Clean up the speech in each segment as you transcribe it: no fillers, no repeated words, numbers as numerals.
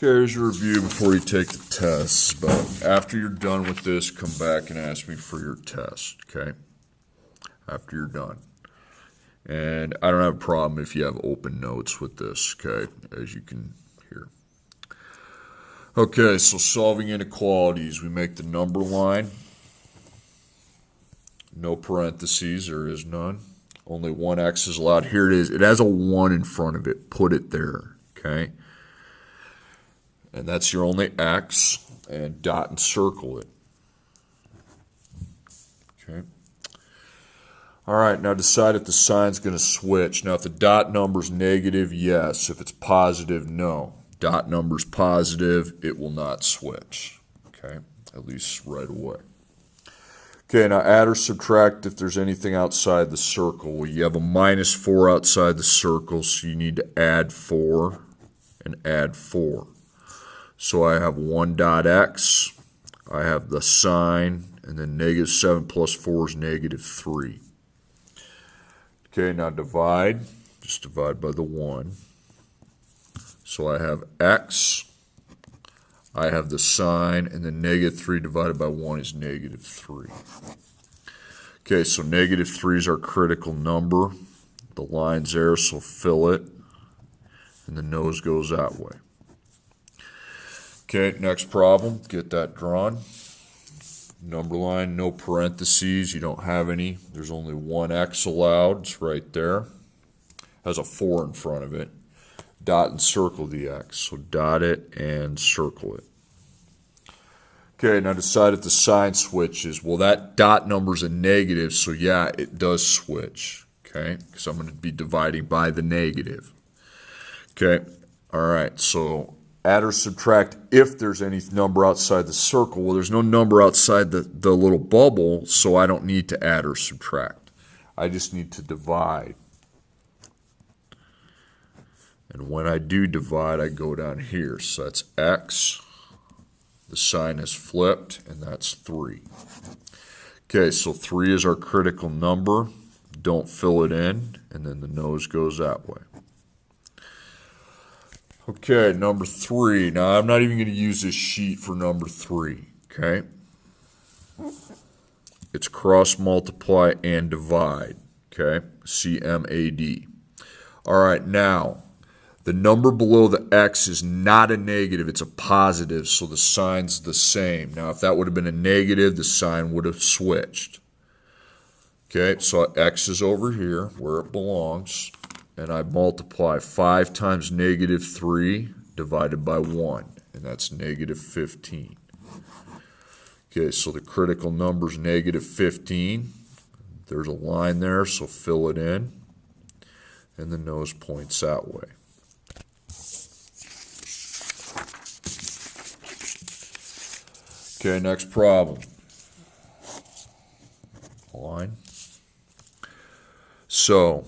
Okay, here's your review before you take the test. But after you're done with this, come back and ask me for your test, okay? After you're done. And I don't have a problem if you have open notes with this, okay, as you can hear. Okay, so solving inequalities, we make the number line. No parentheses, there is none. Only one x is allowed. Here it is. It has a 1 in front of it. Put it there, okay? And that's your only x, and dot and circle it. Okay. All right, now decide if the sign's going to switch. Now, if the dot number's negative, yes. If it's positive, no. Dot number's positive, it will not switch. Okay, at least right away. Okay, now add or subtract if there's anything outside the circle. Well, you have a -4 outside the circle, so you need to add 4 and add 4. So I have 1 dot x, I have the sign, and then -7 plus 4 is -3. Okay, now divide. Just divide by the 1. So I have x, I have the sign, and then -3 divided by 1 is -3. Okay, so -3 is our critical number. The line's there, so fill it, and the nose goes that way. Okay, next problem, get that drawn. Number line, no parentheses, you don't have any. There's only one x allowed, it's right there. Has a 4 in front of it. Dot and circle the x, so dot it and circle it. Okay, now decide if the sign switches. Well, that dot number's a negative, so yeah, it does switch, okay? Because I'm going to be dividing by the negative. Okay, all right, so add or subtract if there's any number outside the circle. Well, there's no number outside the little bubble, so I don't need to add or subtract. I just need to divide. And when I do divide, I go down here. So that's x. The sign is flipped, and that's 3. Okay, so 3 is our critical number. Don't fill it in, and then the nose goes that way. Okay, number 3. Now, I'm not even going to use this sheet for number 3, okay? It's cross multiply and divide, okay? CMAD. All right, now, the number below the x is not a negative, it's a positive, so the sign's the same. Now, if that would have been a negative, the sign would have switched. Okay, so x is over here where it belongs, and I multiply 5 times -3 divided by 1, and that's -15. Okay, so the critical number is -15. There's a line there, so fill it in, and the nose points that way. Okay, next problem. Line. So,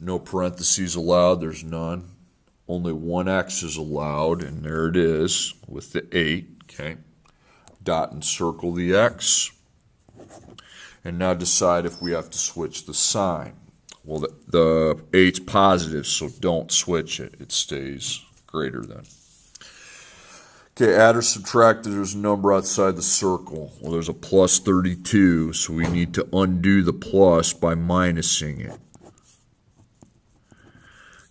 no parentheses allowed, there's none. Only one x is allowed, and there it is with the 8, okay? Dot and circle the x. And now decide if we have to switch the sign. Well, the 8's positive, so don't switch it. It stays greater than. Okay, add or subtract, there's a number outside the circle. Well, there's a +32, so we need to undo the plus by minusing it.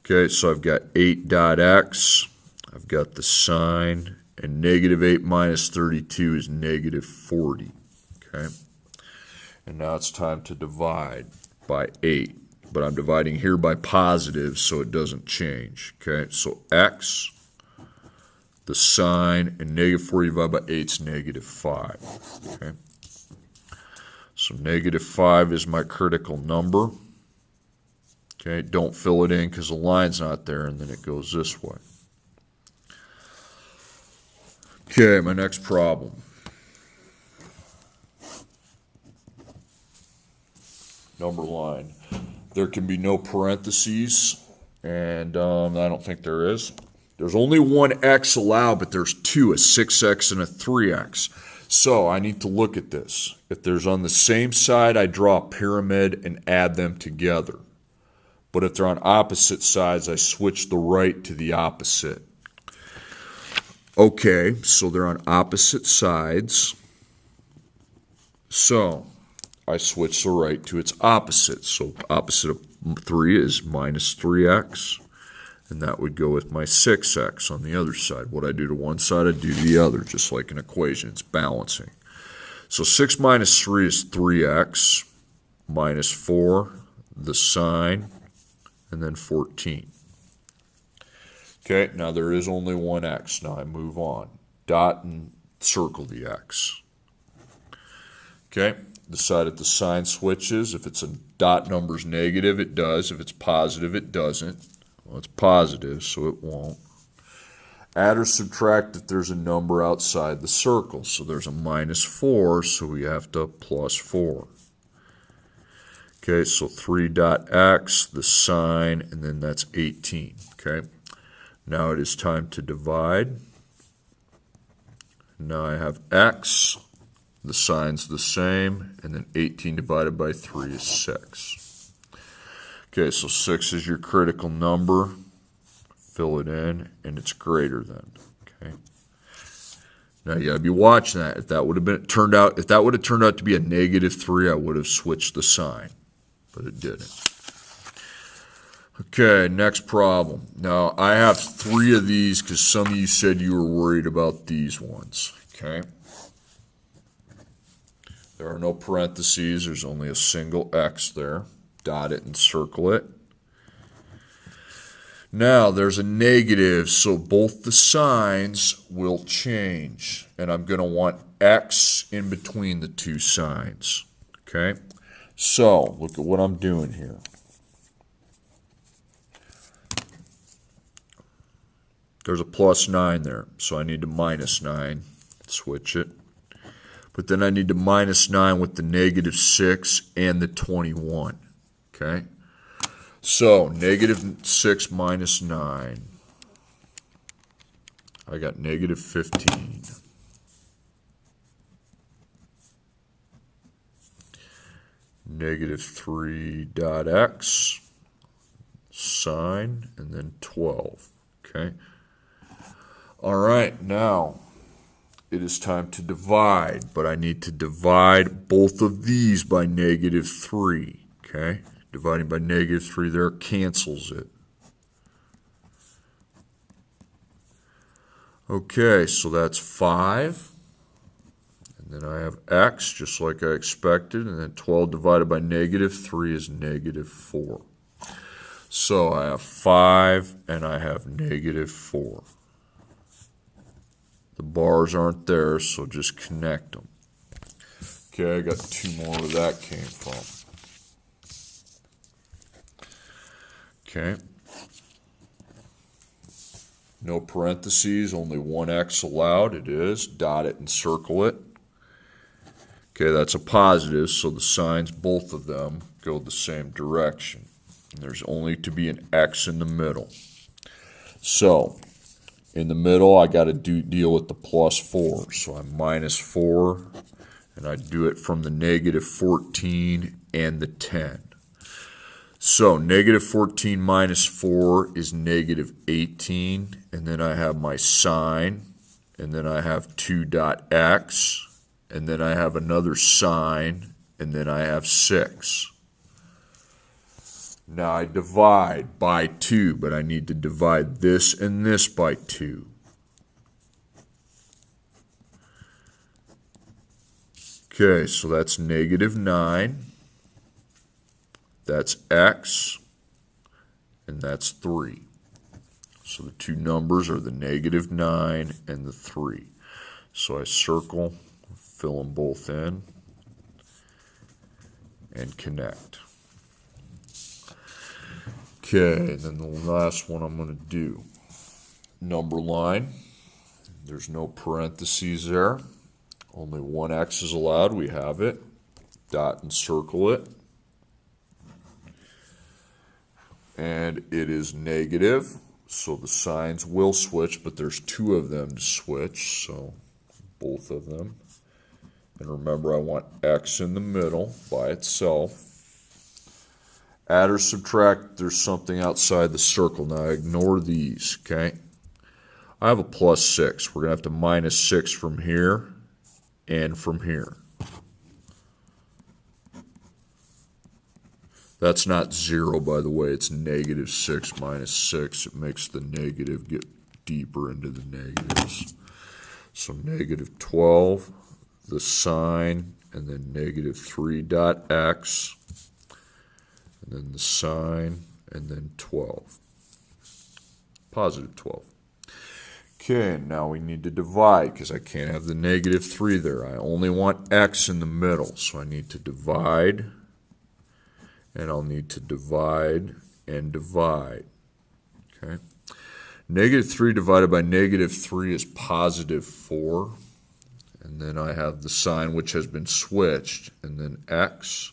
Okay, so I've got 8 dot x, I've got the sign, and -8 minus 32 is -40. Okay, and now it's time to divide by 8. But I'm dividing here by positive, so it doesn't change. Okay, so x, the sign, and -40 divided by 8 is -5. Okay, so -5 is my critical number. Okay, don't fill it in because the line's not there, and then it goes this way. Okay, my next problem. Number line. There can be no parentheses, and I don't think there is. There's only one x allowed, but there's 2, a 6x and a 3x. So I need to look at this. If there's on the same side, I draw a pyramid and add them together. But if they're on opposite sides, I switch the right to the opposite. Okay, so they're on opposite sides. So I switch the right to its opposite. So opposite of 3 is minus 3x. And that would go with my 6x on the other side. What I do to one side, I do to the other, just like an equation. It's balancing. So 6 minus 3 is 3x, minus 4, the sign, and then 14. Okay, now there is only one x. Now I move on. Dot and circle the x. Okay, decide if the sign switches. If it's a dot number's negative, it does. If it's positive, it doesn't. Well, it's positive, so it won't. Add or subtract if there's a number outside the circle. So there's a minus 4, so we have to plus 4. Okay, so 3 dot x, the sign, and then that's 18. Okay, now it is time to divide. Now I have x, the sign's the same, and then 18 divided by 3 is 6. Okay, so 6 is your critical number. Fill it in, and it's greater than. Okay. Now you gotta be watching that. If that would have turned out to be a negative 3, I would have switched the sign, but it didn't. Okay, next problem. Now I have 3 of these because some of you said you were worried about these ones. Okay. There are no parentheses. There's only a single x there. Dot it and circle it. Now there's a negative, so both the signs will change. And I'm going to want x in between the two signs. Okay? So look at what I'm doing here. There's a plus 9 there, so I need to minus 9. Switch it. But then I need to minus 9 with the negative 6 and the 21. Okay, so negative 6 minus 9. I got negative 15. Negative 3 dot x, sign, and then 12. Okay. All right, now it is time to divide, but I need to divide both of these by negative 3. Okay. Dividing by negative 3 there cancels it. Okay, so that's 5. And then I have x, just like I expected. And then 12 divided by negative 3 is negative 4. So I have 5 and I have negative 4. The bars aren't there, so just connect them. Okay, I got 2 more where that came from. Okay. No parentheses, only one x allowed. It is. Dot it and circle it. Okay, that's a positive, so the signs, both of them, go the same direction. And there's only to be an x in the middle. So, in the middle, I got to deal with the plus 4. So I'm minus 4, and I do it from the negative 14 and the 10. So negative 14 minus 4 is negative 18, and then I have my sign, and then I have 2 dot x, and then I have another sign, and then I have 6. Now I divide by 2, but I need to divide this and this by 2. Okay, so that's negative 9. That's x, and that's 3. So the two numbers are the negative 9 and the 3. So I circle, fill them both in, and connect. Okay, and then the last one I'm going to do. Number line. There's no parentheses there. Only one x is allowed. We have it. Dot and circle it. And it is negative, so the signs will switch, but there's 2 of them to switch, so both of them. And remember, I want x in the middle by itself. Add or subtract, there's something outside the circle. Now ignore these, okay? I have a plus 6. We're going to have to minus 6 from here and from here. That's not 0, by the way. It's negative 6 minus 6. It makes the negative get deeper into the negatives. So negative 12, the sign, and then negative 3 dot x, and then the sign, and then 12. Positive 12. Okay, now we need to divide because I can't have the negative 3 there. I only want x in the middle, so I need to divide, and I'll need to divide and divide. Okay. Negative 3 divided by negative 3 is positive 4. And then I have the sign which has been switched, and then x,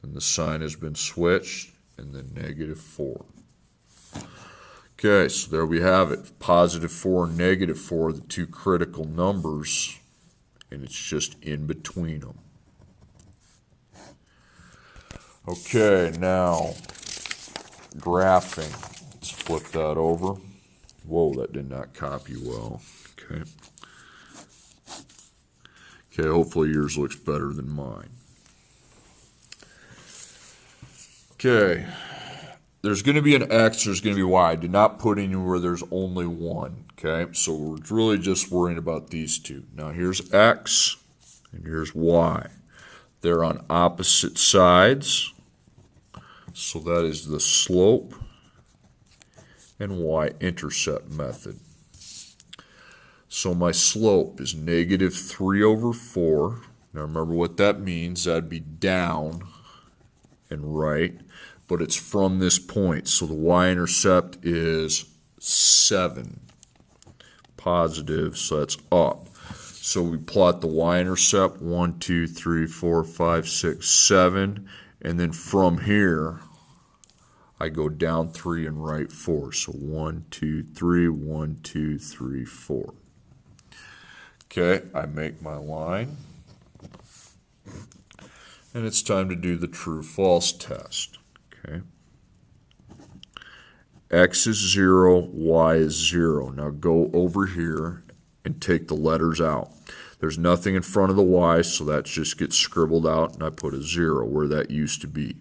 and the sign has been switched, and then negative 4. Okay, so there we have it. Positive 4 and negative 4 are the two critical numbers, and it's just in between them. Okay, now graphing. Let's flip that over. Whoa, that did not copy well. Okay. Okay, hopefully yours looks better than mine. Okay, there's going to be an x, there's going to be y. I did not put anywhere there's only one. Okay, so we're really just worrying about these two. Now here's x and here's y. They're on opposite sides, so that is the slope and y-intercept method. So my slope is negative 3 over 4. Now remember what that means. That'd be down and right, but it's from this point. So the y-intercept is 7. Positive, so that's up. So we plot the y-intercept 1, 2, 3, 4, 5, 6, 7, and then from here I go down 3 and right 4. So 1, 2, 3, 1, 2, 3, 4. Okay, I make my line. And it's time to do the true-false test. Okay. X is 0, y is 0. Now go over here and take the letters out. There's nothing in front of the y, so that just gets scribbled out, and I put a 0 where that used to be.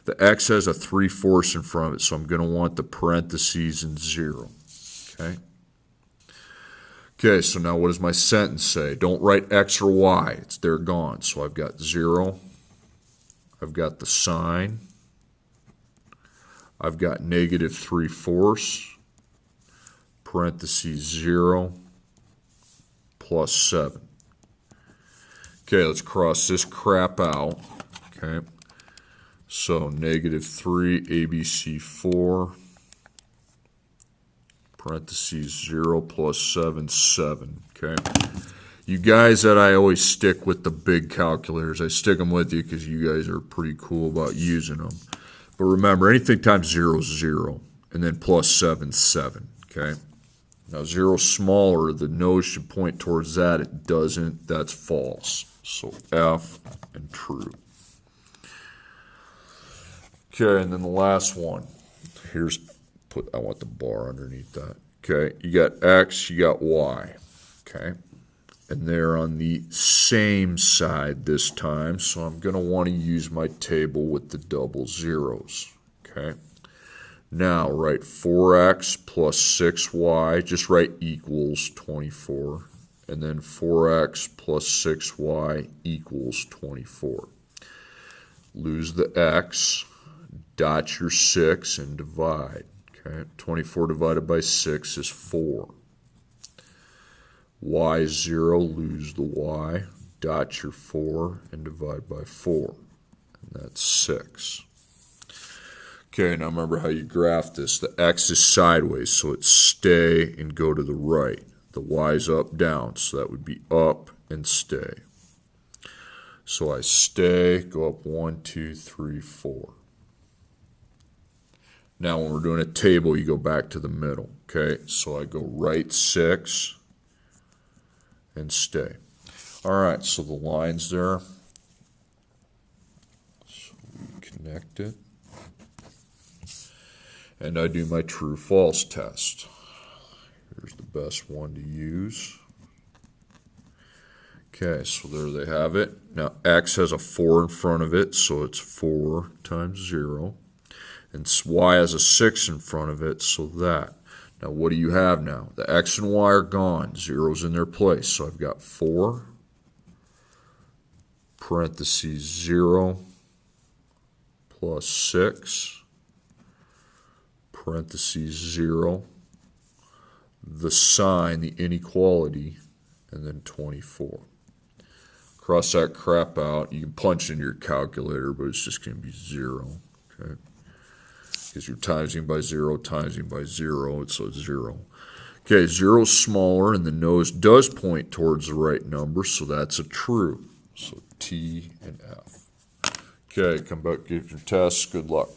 The x has a 3/4 in front of it, so I'm going to want the parentheses in 0. Okay. Okay, so now what does my sentence say? Don't write x or y. They're gone. So I've got 0. I've got the sign. I've got negative 3/4, parentheses 0, plus 7. Okay, let's cross this crap out. Okay, so negative 3, ABC 4, parentheses 0 plus 7, 7. Okay. You guys that I always stick with the big calculators, I stick them with you because you guys are pretty cool about using them. But remember, anything times 0 is 0, and then plus 7 is 7. Okay. Now 0 is smaller, the nose should point towards that. It doesn't, that's false. So F and true. Okay, and then the last one. I want the bar underneath that. Okay, you got X, you got Y. Okay, and they're on the same side this time, so I'm going to want to use my table with the double zeros. Okay, now write 4x plus 6y, just write equals 24, and then 4x plus 6y equals 24. Lose the x, dot your 6, and divide. Okay, 24 divided by 6 is 4. Y is 0, lose the y, dot your 4, and divide by 4. And that's 6. Okay, now remember how you graph this. The x is sideways, so it's stay and go to the right. The y is up, down, so that would be up and stay. So I stay, go up 1, 2, 3, 4. Now when we're doing a table, you go back to the middle. Okay, so I go right 6 and stay. All right, so the line's there. So we connect it. And I do my true-false test. Here's the best one to use. Okay, so there they have it. Now x has a 4 in front of it, so it's 4 times 0. And y has a 6 in front of it, so that. Now what do you have now? The x and y are gone. 0's in their place. So I've got 4, parentheses 0, plus 6, parentheses 0, the sign, the inequality, and then 24. Cross that crap out. You can punch in your calculator, but it's just going to be 0. Okay? Because you're timesing by 0, timesing by 0, so it's 0. Okay, 0 is smaller, and the nose does point towards the right number, so that's a true. So T and F. Okay, come back, give your tests. Good luck.